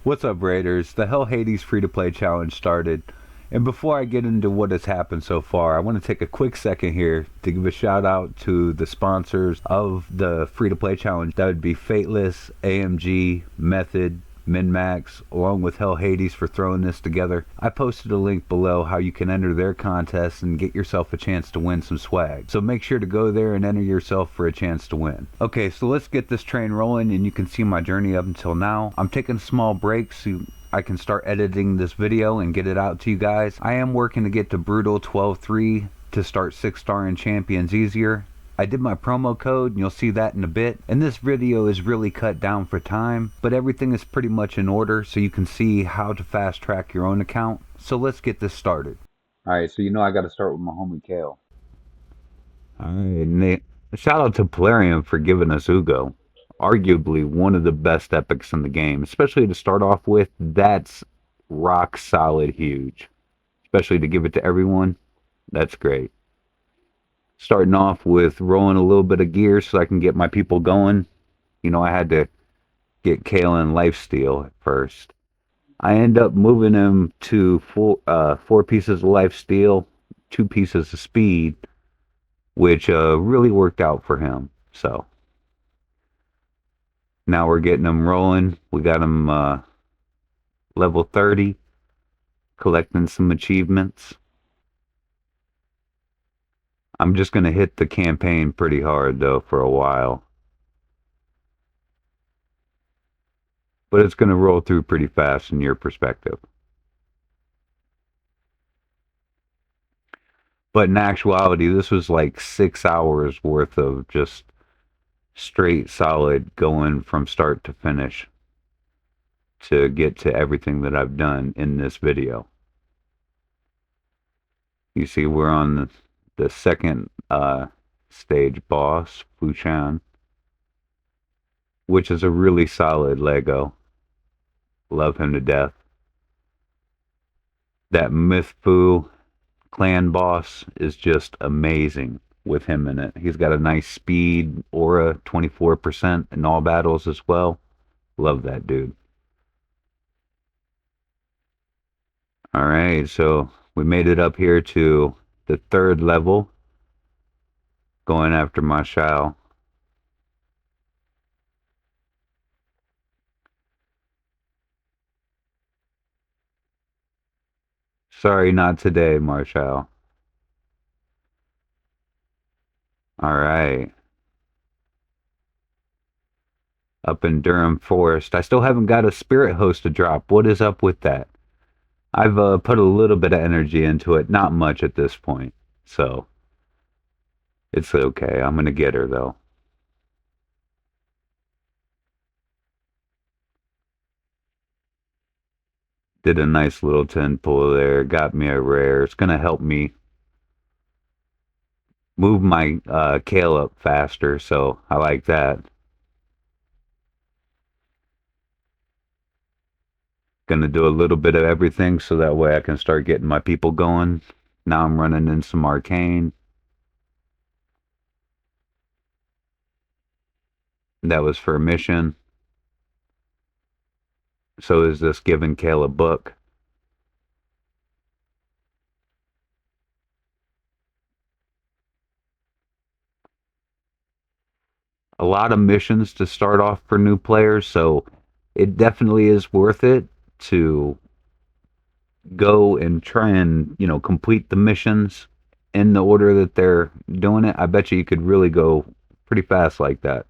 What's up, Raiders? The Hell Hades free-to-play challenge started. And before I get into what has happened so far, I want to take a quick second here to give a shout out to the sponsors of the free-to-play challenge. That would be Fateless, AMG, Method, MinMax, along with Hell Hades for throwing this together. I posted a link below how you can enter their contest and get yourself a chance to win some swag. So make sure to go there and enter yourself for a chance to win. Okay, so let's get this train rolling, and you can see my journey up until now. I'm taking a small break so I can start editing this video and get it out to you guys. I am working to get to Brutal 12-3 to start 6-star in Champions easier. I did my promo code, and you'll see that in a bit. And this video is really cut down for time, but everything is pretty much in order so you can see how to fast track your own account. So let's get this started. Alright, so you know I gotta start with my homie Kale. Alright, Nate. Shout out to Plarium for giving us Ugo. Arguably one of the best epics in the game, especially to start off with. That's rock solid huge. Especially to give it to everyone. That's great. Starting off with rolling a little bit of gear so I can get my people going. You know, I had to get Kale and Lifesteal at first. I end up moving him to four pieces of Lifesteal, 2 pieces of speed, which really worked out for him. So now we're getting him rolling. We got him level 30, collecting some achievements. I'm just going to hit the campaign pretty hard, though, for a while. But it's going to roll through pretty fast in your perspective. But in actuality, this was like 6 hours worth of just straight solid going from start to finish to get to everything that I've done in this video. You see, we're on the second stage boss, Fushan, which is a really solid Lego. Love him to death. That Mythfu clan boss is just amazing with him in it. He's got a nice speed, aura, 24% in all battles as well. Love that dude. All right, so we made it up here to the 3rd level, going after Marshall. Sorry, not today, Marshall. All right. Up in Durham Forest. I still haven't got a spirit host to drop. What is up with that? I've put a little bit of energy into it, not much at this point. So it's okay. I'm going to get her, though. Did a nice little 10 pull there. Got me a rare. It's going to help me move my Kale up faster, so I like that. Gonna do a little bit of everything so that way I can start getting my people going. Now I'm running in some arcane. That was for a mission. So is this giving Kale a book? A lot of missions to start off for new players, so it definitely is worth it to go and try and, complete the missions in the order that they're doing it. I bet you could really go pretty fast like that.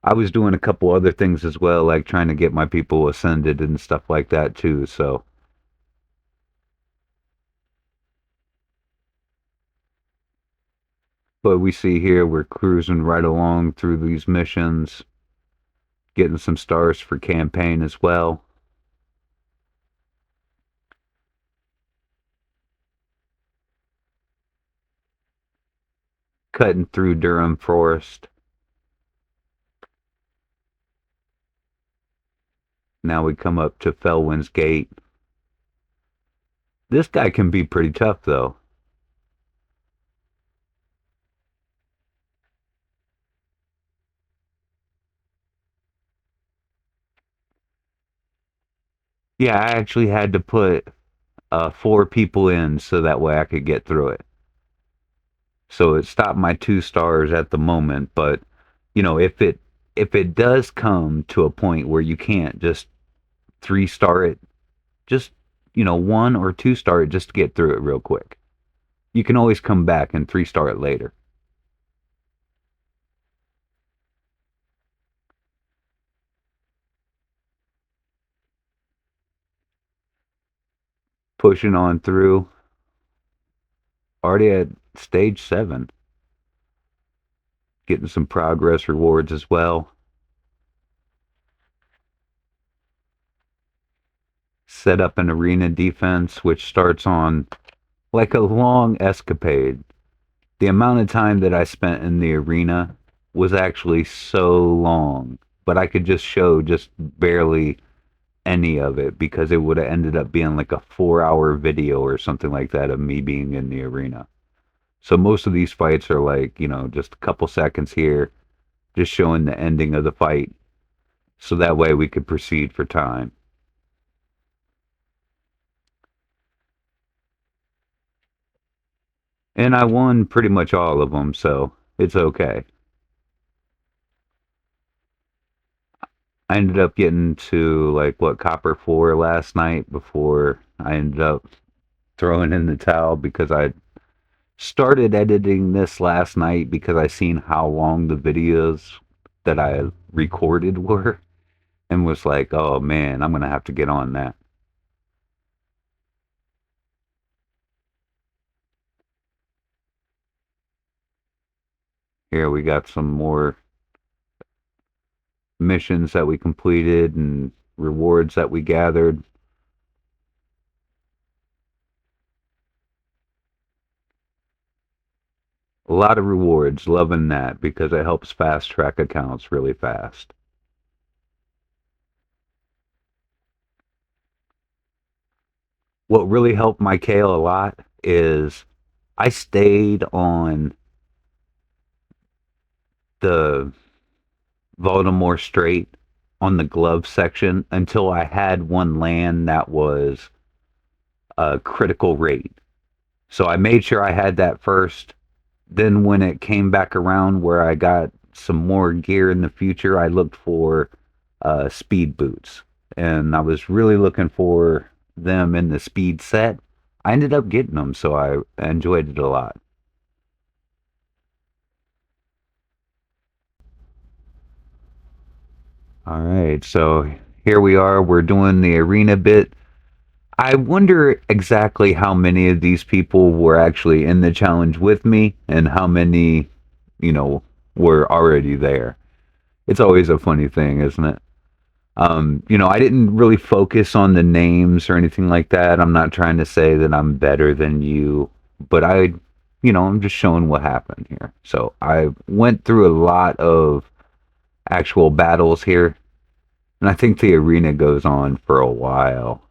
I was doing a couple other things as well, like trying to get my people ascended and stuff like that too, so. But we see here we're cruising right along through these missions, getting some stars for campaign as well. Cutting through Durham Forest. Now we come up to Felwyn's Gate. This guy can be pretty tough, though. Yeah, I actually had to put four people in so that way I could get through it. So it stopped my 2 stars at the moment, but if it does come to a point where you can't just 3 star it, just 1 or 2 star it just to get through it real quick. You can always come back and 3 star it later. Pushing on through, already at stage 7, getting some progress rewards as well. Set up an arena defense, which starts on like a long escapade. The amount of time that I spent in the arena was actually so long, but I could just show just barely any of it because it would have ended up being like a 4 hour video or something like that of me being in the arena. So most of these fights are like, just a couple seconds here, just showing the ending of the fight. So that way we could proceed for time. And I won pretty much all of them, so it's okay. I ended up getting to like what Copper 4 last night before I ended up throwing in the towel because I started editing this last night because I seen how long the videos that I recorded were and was like, "Oh man, I'm going to have to get on that." Here we got some more missions that we completed and rewards that we gathered. A lot of rewards, loving that because it helps fast track accounts really fast. What really helped my Kale a lot is I stayed on the Baltimore Strait on the glove section until I had one land that was a critical rate. So I made sure I had that first. Then when it came back around where I got some more gear in the future, I looked for speed boots. And I was really looking for them in the speed set. I ended up getting them, so I enjoyed it a lot. All right, so here we are. We're doing the arena bit. I wonder exactly how many of these people were actually in the challenge with me and how many, you know, were already there. It's always a funny thing, isn't it? I didn't really focus on the names or anything like that. I'm not trying to say that I'm better than you, but I'm just showing what happened here. So I went through a lot of actual battles here, and I think the arena goes on for a while.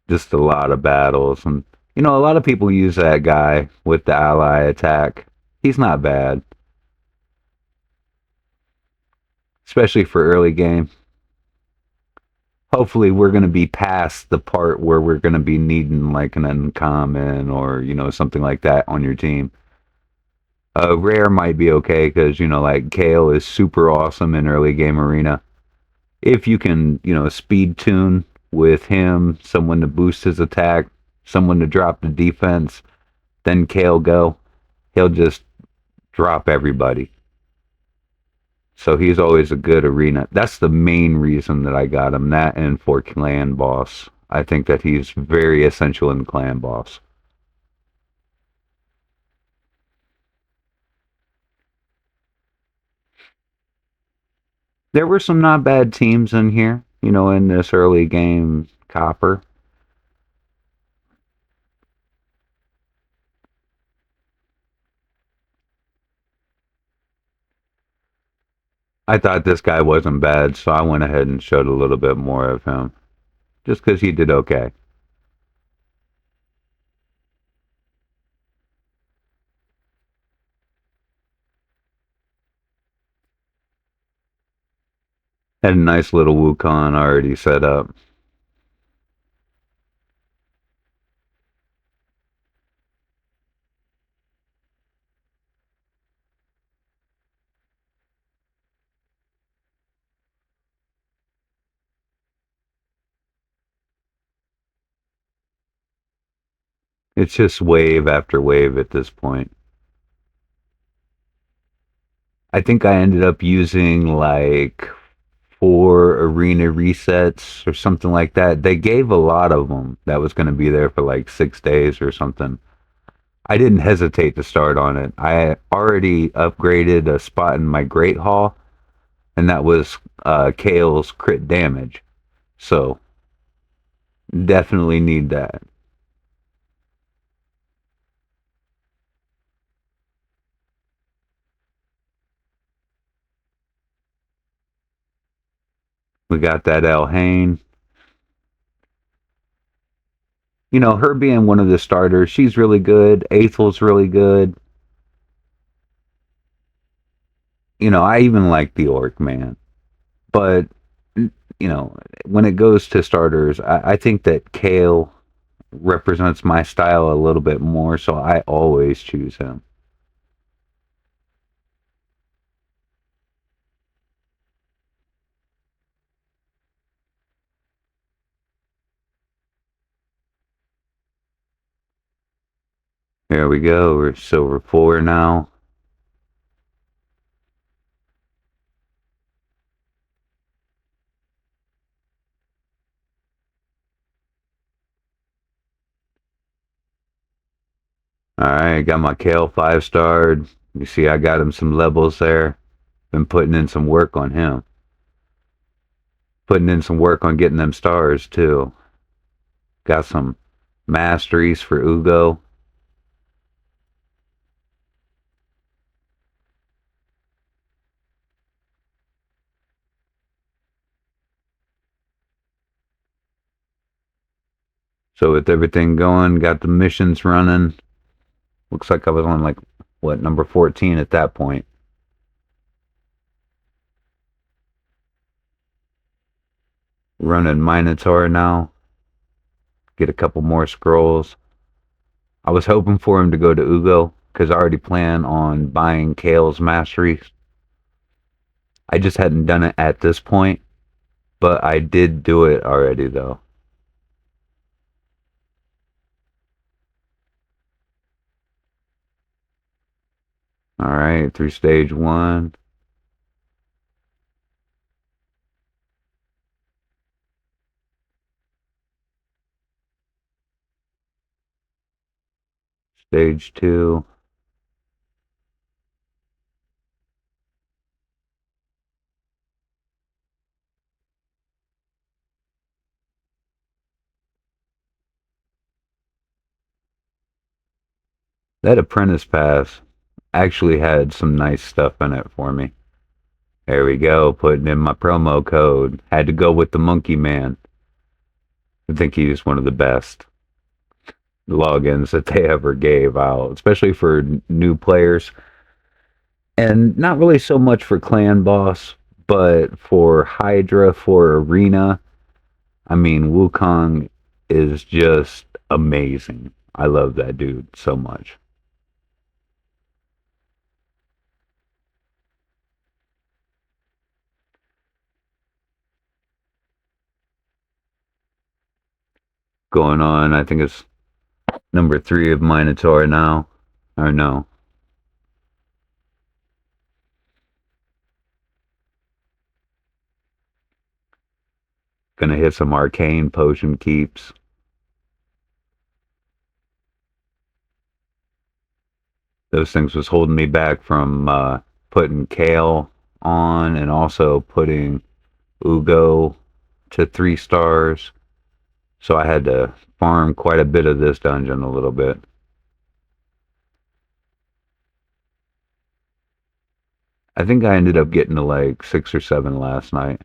Just a lot of battles. And, a lot of people use that guy with the ally attack. He's not bad, especially for early game. Hopefully, we're going to be past the part where we're going to be needing like an uncommon or, something like that on your team. Rare might be okay because, like Kale is super awesome in early game arena. If you can, speed tune with him, someone to boost his attack, someone to drop the defense, then Kale go. He'll just drop everybody. So he's always a good arena. That's the main reason that I got him. That and for Clan Boss. I think that he's very essential in Clan Boss. There were some not bad teams in here, in this early game Copper. I thought this guy wasn't bad, so I went ahead and showed a little bit more of him. Just because he did okay. Had a nice little Wukon already set up. It's just wave after wave at this point. I think I ended up using like 4 arena resets or something like that. They gave a lot of them that was going to be there for like 6 days or something. I didn't hesitate to start on it. I already upgraded a spot in my Great Hall, and that was Kale's crit damage. So definitely need that. We got that Elhain. You know, her being one of the starters, she's really good. Aethel's really good. You know, I even like the Orc man. But you know, when it goes to starters, I think that Kale represents my style a little bit more, so I always choose him. Here we go. We're silver 4 now. All right, got my Kale 5 starred. You see, I got him some levels there. Been putting in some work on him. Putting in some work on getting them stars too. Got some masteries for Ugo. So with everything going, got the missions running. Looks like I was on like what number 14 at that point. Running Minotaur now. Get a couple more scrolls. I was hoping for him to go to Ugo because I already plan on buying Kale's masteries. I just hadn't done it at this point, but I did do it already though. All right, through stage 1, stage 2. That apprentice pass actually had some nice stuff in it for me. There we go, putting in my promo code. Had to go with the Monkey Man. I think he's one of the best logins that they ever gave out, especially for new players. And not really so much for Clan Boss, but for Hydra, for Arena. I mean, Wukong is just amazing. I love that dude so much. Going on, I think it's number 3 of Minotaur now. Or no, gonna hit some arcane potion keeps. Those things was holding me back from putting Kale on and also putting Ugo to 3 stars. So I had to farm quite a bit of this dungeon a little bit. I think I ended up getting to like 6 or 7 last night.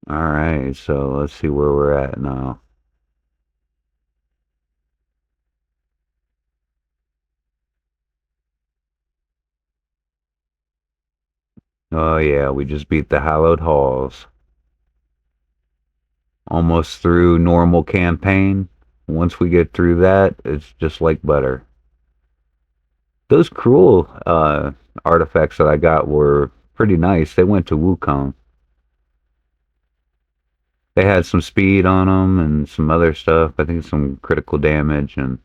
Alright, so let's see where we're at now. Oh yeah, we just beat the Hallowed Halls. Almost through normal campaign. Once we get through that, it's just like butter. Those cruel artifacts that I got were pretty nice. They went to Wukong. They had some speed on them and some other stuff. I think some critical damage and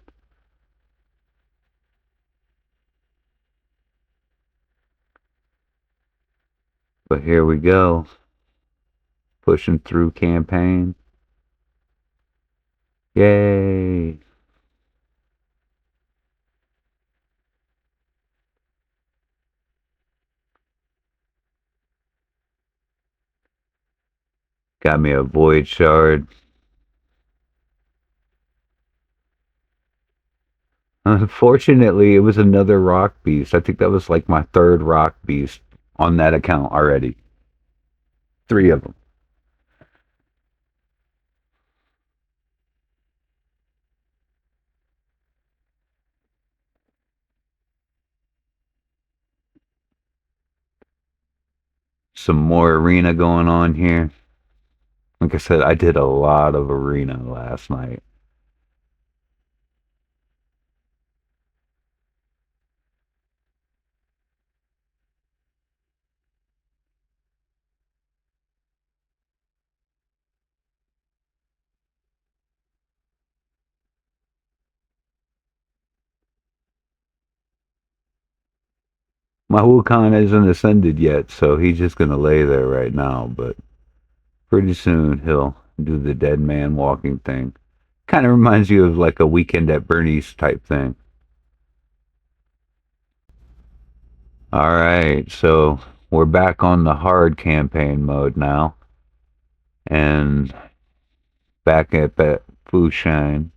but here we go. Pushing through campaign. Yay. Got me a void shard. Unfortunately, it was another rock beast. I think that was like my third rock beast on that account already. Three of them. Some more arena going on here. Like I said, I did a lot of arena last night. My Wukong isn't ascended yet, so he's just gonna lay there right now, but pretty soon he'll do the dead man walking thing. Kind of reminds you of like a weekend at Bernie's type thing. All right, so we're back on the hard campaign mode now, and back at that Fushan.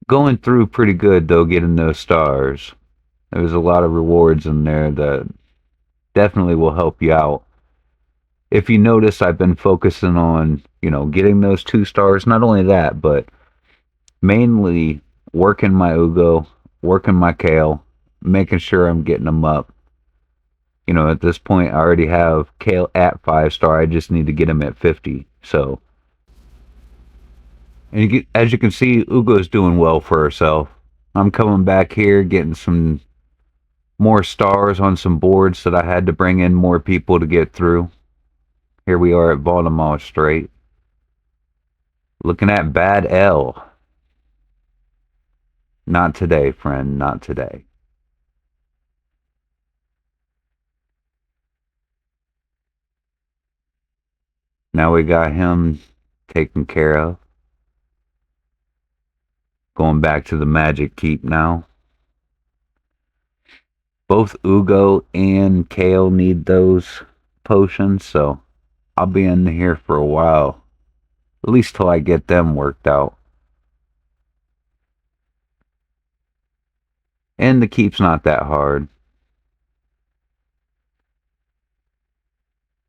Going through pretty good though, getting those stars. There's a lot of rewards in there that definitely will help you out. If you notice, I've been focusing on, getting those 2 stars. Not only that, but mainly working my Ugo, working my Kale, making sure I'm getting them up. At this point, I already have Kale at 5 star. I just need to get him at 50. So, and as you can see, Ugo's doing well for herself. I'm coming back here, getting some more stars on some boards that I had to bring in more people to get through. Here we are at Baltimore Strait. Looking at Bad L. Not today, friend, not today. Now we got him taken care of. Going back to the Magic Keep now. Both Ugo and Kale need those potions, so I'll be in here for a while. At least till I get them worked out. And the keep's not that hard.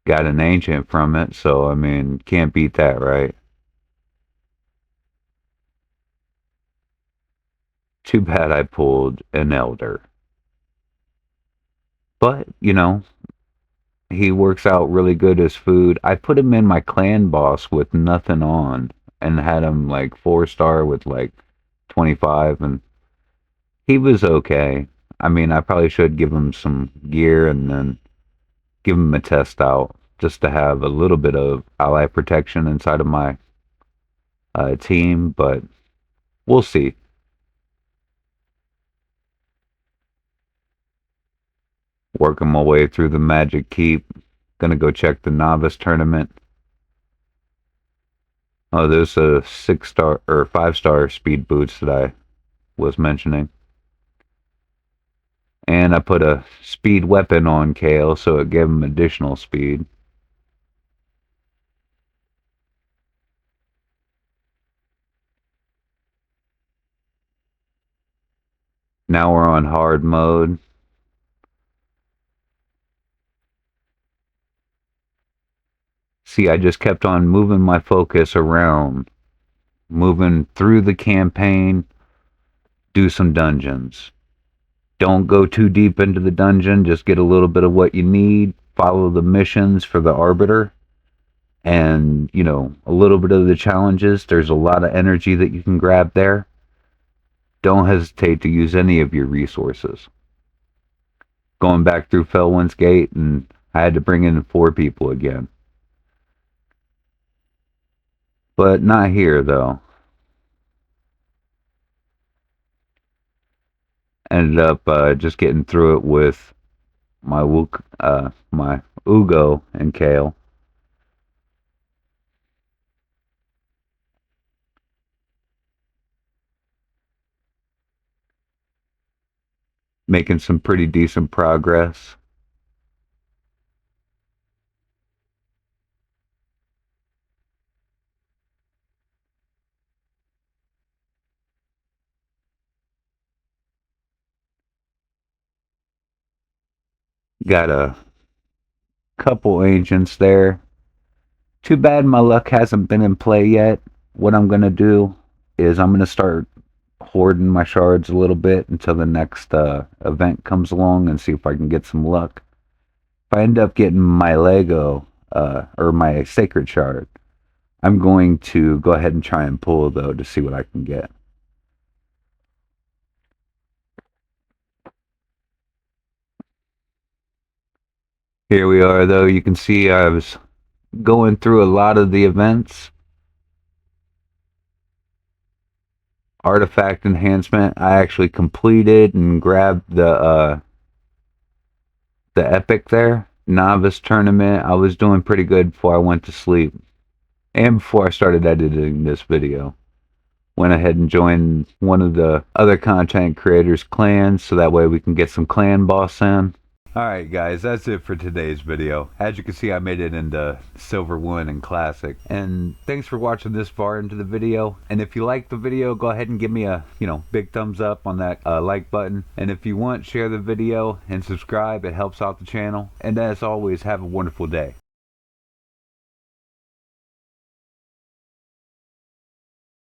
Got an ancient from it, so I mean, can't beat that, right? Too bad I pulled an elder. But, he works out really good as food. I put him in my clan boss with nothing on and had him like 4 star with like 25 and he was okay. I mean, I probably should give him some gear and then give him a test out just to have a little bit of ally protection inside of my team, but we'll see. Working my way through the Magic Keep. Gonna go check the novice tournament. Oh, there's a 6 star or 5 star speed boots that I was mentioning. And I put a speed weapon on Kale so it gave him additional speed. Now we're on hard mode. See, I just kept on moving my focus around, moving through the campaign, do some dungeons. Don't go too deep into the dungeon, just get a little bit of what you need, follow the missions for the Arbiter, and, a little bit of the challenges. There's a lot of energy that you can grab there. Don't hesitate to use any of your resources. Going back through Felwyn's Gate, and I had to bring in 4 people again. But not here, though. Ended up just getting through it with my my Ugo and Kale. Making some pretty decent progress. Got a couple agents there. Too bad my luck hasn't been in play yet. What I'm going to do is I'm going to start hoarding my shards a little bit until the next event comes along and see if I can get some luck. If I end up getting my Lego or my Sacred Shard, I'm going to go ahead and try and pull, though, to see what I can get. Here we are, though. You can see I was going through a lot of the events. Artifact enhancement, I actually completed and grabbed the epic there. Novice tournament, I was doing pretty good before I went to sleep. And before I started editing this video. Went ahead and joined one of the other content creators' clans so that way we can get some clan boss in. Alright guys, that's it for today's video. As you can see, I made it into Silver 1 and Classic. And thanks for watching this far into the video. And if you liked the video, go ahead and give me a, big thumbs up on that like button. And if you want, share the video and subscribe. It helps out the channel. And as always, have a wonderful day.